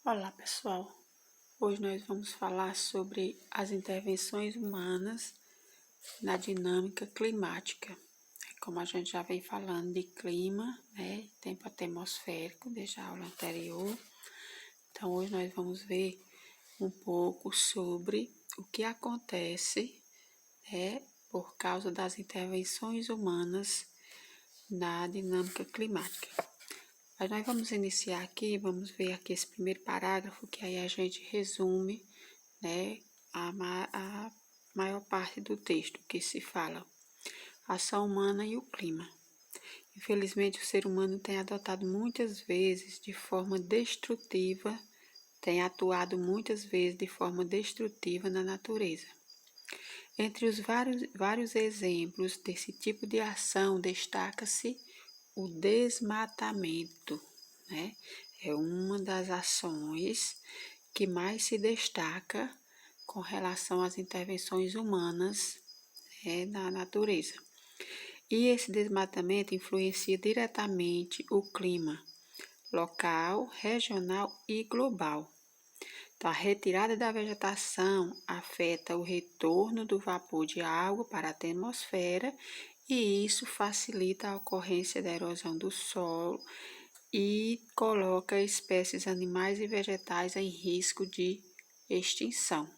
Olá pessoal, hoje nós vamos falar sobre as intervenções humanas na dinâmica climática. Como a gente já vem falando de clima, né, tempo atmosférico, desde a aula anterior. Então hoje nós vamos ver um pouco sobre o que acontece, né, por causa das intervenções humanas na dinâmica climática. Mas nós vamos iniciar aqui, vamos ver aqui esse primeiro parágrafo, que aí a gente resume, né, a maior parte do texto, que se fala ação humana e o clima. Infelizmente, o ser humano tem adotado muitas vezes de forma destrutiva, tem atuado muitas vezes de forma destrutiva na natureza. Entre os vários exemplos desse tipo de ação, destaca-se o desmatamento, né? É uma das ações que mais se destaca com relação às intervenções humanas, né, na natureza. E esse desmatamento influencia diretamente o clima local, regional e global. Então, a retirada da vegetação afeta o retorno do vapor de água para a atmosfera e isso facilita a ocorrência da erosão do solo e coloca espécies animais e vegetais em risco de extinção.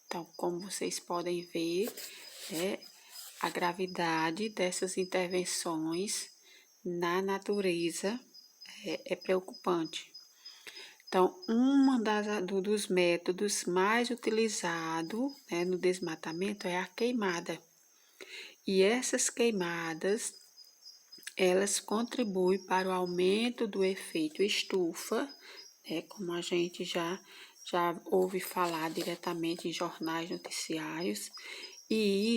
Então, como vocês podem ver, né, a gravidade dessas intervenções na natureza é preocupante. Então, dos métodos mais utilizados, né, no desmatamento é a queimada. E essas queimadas, elas contribuem para o aumento do efeito estufa, né, como a gente já ouve falar diretamente em jornais noticiários. E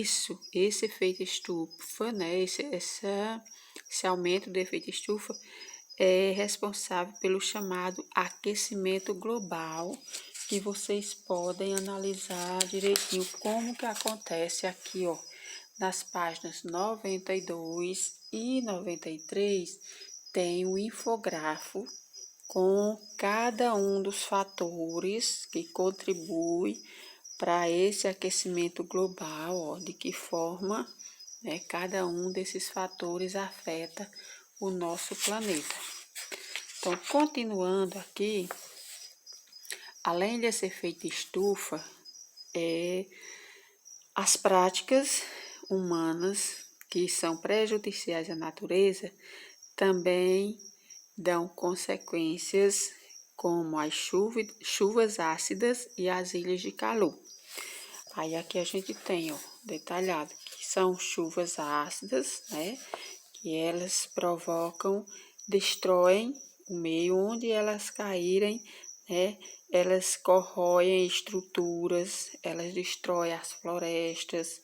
esse efeito estufa, né, esse aumento do efeito estufa é responsável pelo chamado aquecimento global, que vocês podem analisar direitinho como que acontece aqui, ó, nas páginas 92 e 93, tem um infográfico com cada um dos fatores que contribuem para esse aquecimento global, ó, de que forma, né, cada um desses fatores afeta o nosso planeta. Então, continuando aqui, além desse efeito estufa, as práticas humanas que são prejudiciais à natureza também dão consequências como as chuvas ácidas e as ilhas de calor. Aí aqui a gente tem, ó, detalhado, que são chuvas ácidas, né, que elas destroem o meio onde elas caírem, né, elas corroem estruturas, elas destroem as florestas,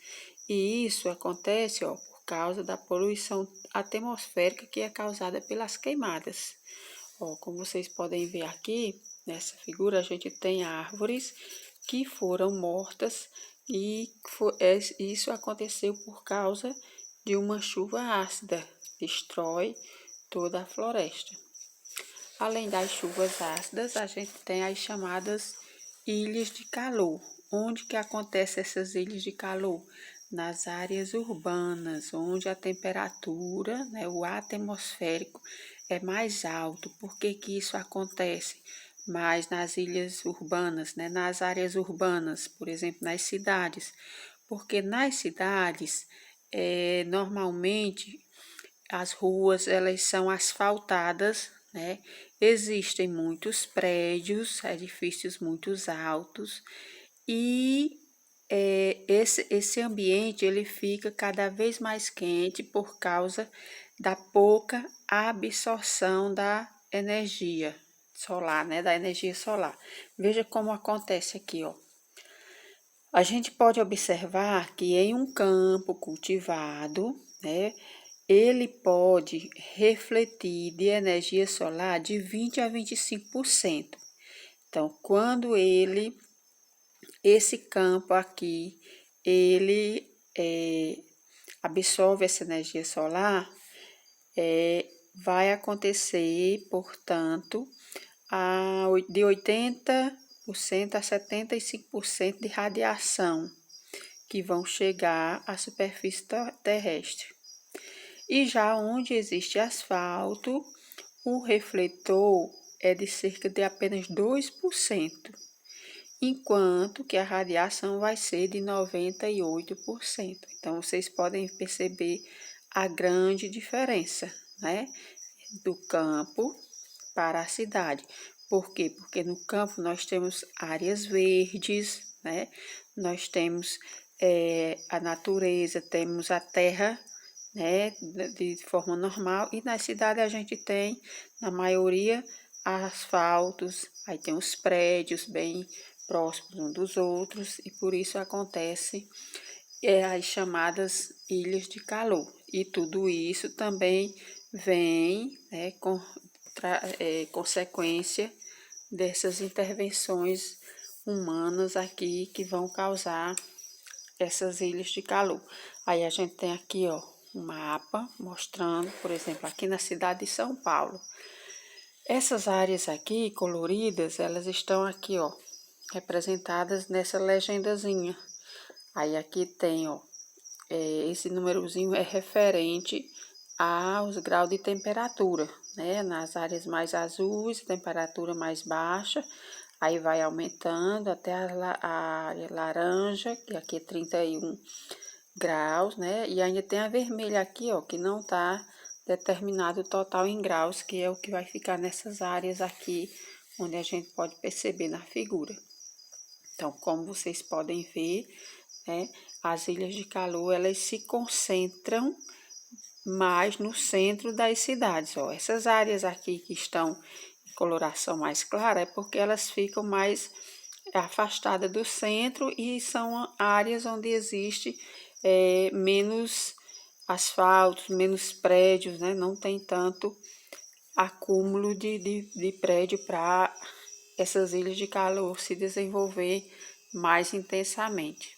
e isso acontece, ó, por causa da poluição atmosférica que é causada pelas queimadas. Ó, como vocês podem ver aqui, nessa figura, a gente tem árvores que foram mortas e isso aconteceu por causa de uma chuva ácida, destrói toda a floresta. Além das chuvas ácidas, a gente tem as chamadas ilhas de calor. Onde que acontecem essas ilhas de calor? Nas áreas urbanas, onde a temperatura, né, o ar atmosférico é mais alto. Por que que isso acontece? Mas nas ilhas urbanas, né, nas áreas urbanas, por exemplo, nas cidades. Porque nas cidades, normalmente, as ruas elas são asfaltadas, né? Existem muitos prédios, edifícios muito altos e esse ambiente ele fica cada vez mais quente por causa da pouca absorção da energia solar, né? Da energia solar. Veja como acontece aqui, ó. A gente pode observar que em um campo cultivado, né, ele pode refletir de energia solar de 20 a 25%. Então, quando esse campo aqui, ele absorve essa energia solar, vai acontecer, portanto, de 80% a 75% de radiação que vão chegar à superfície terrestre. E já onde existe asfalto, o refletor é de cerca de apenas 2%, enquanto que a radiação vai ser de 98%. Então, vocês podem perceber a grande diferença, né, do campo para a cidade. Por quê? Porque no campo nós temos áreas verdes, né, nós temos a natureza, temos a terra, né, de forma normal, e na cidade a gente tem, na maioria, asfaltos, aí tem os prédios bem próximos uns dos outros, e por isso acontece as chamadas ilhas de calor. E tudo isso também vem, né, com consequência dessas intervenções humanas aqui que vão causar essas ilhas de calor. Aí a gente tem aqui, ó, um mapa mostrando, por exemplo, aqui na cidade de São Paulo. Essas áreas aqui coloridas, elas estão aqui, ó, representadas nessa legendazinha. Aí aqui tem, ó, esse númerozinho é referente aos graus de temperatura, né? Nas áreas mais azuis, temperatura mais baixa, aí vai aumentando até a área laranja, que aqui é 31 graus, né? E ainda tem a vermelha aqui, ó, que não tá determinado o total em graus, que é o que vai ficar nessas áreas aqui, onde a gente pode perceber na figura. Então, como vocês podem ver, né, as ilhas de calor, elas se concentram mais no centro das cidades, ó. Essas áreas aqui que estão em coloração mais clara é porque elas ficam mais afastadas do centro e são áreas onde existe menos asfaltos, menos prédios, né? Não tem tanto acúmulo de prédio para essas ilhas de calor se desenvolver mais intensamente.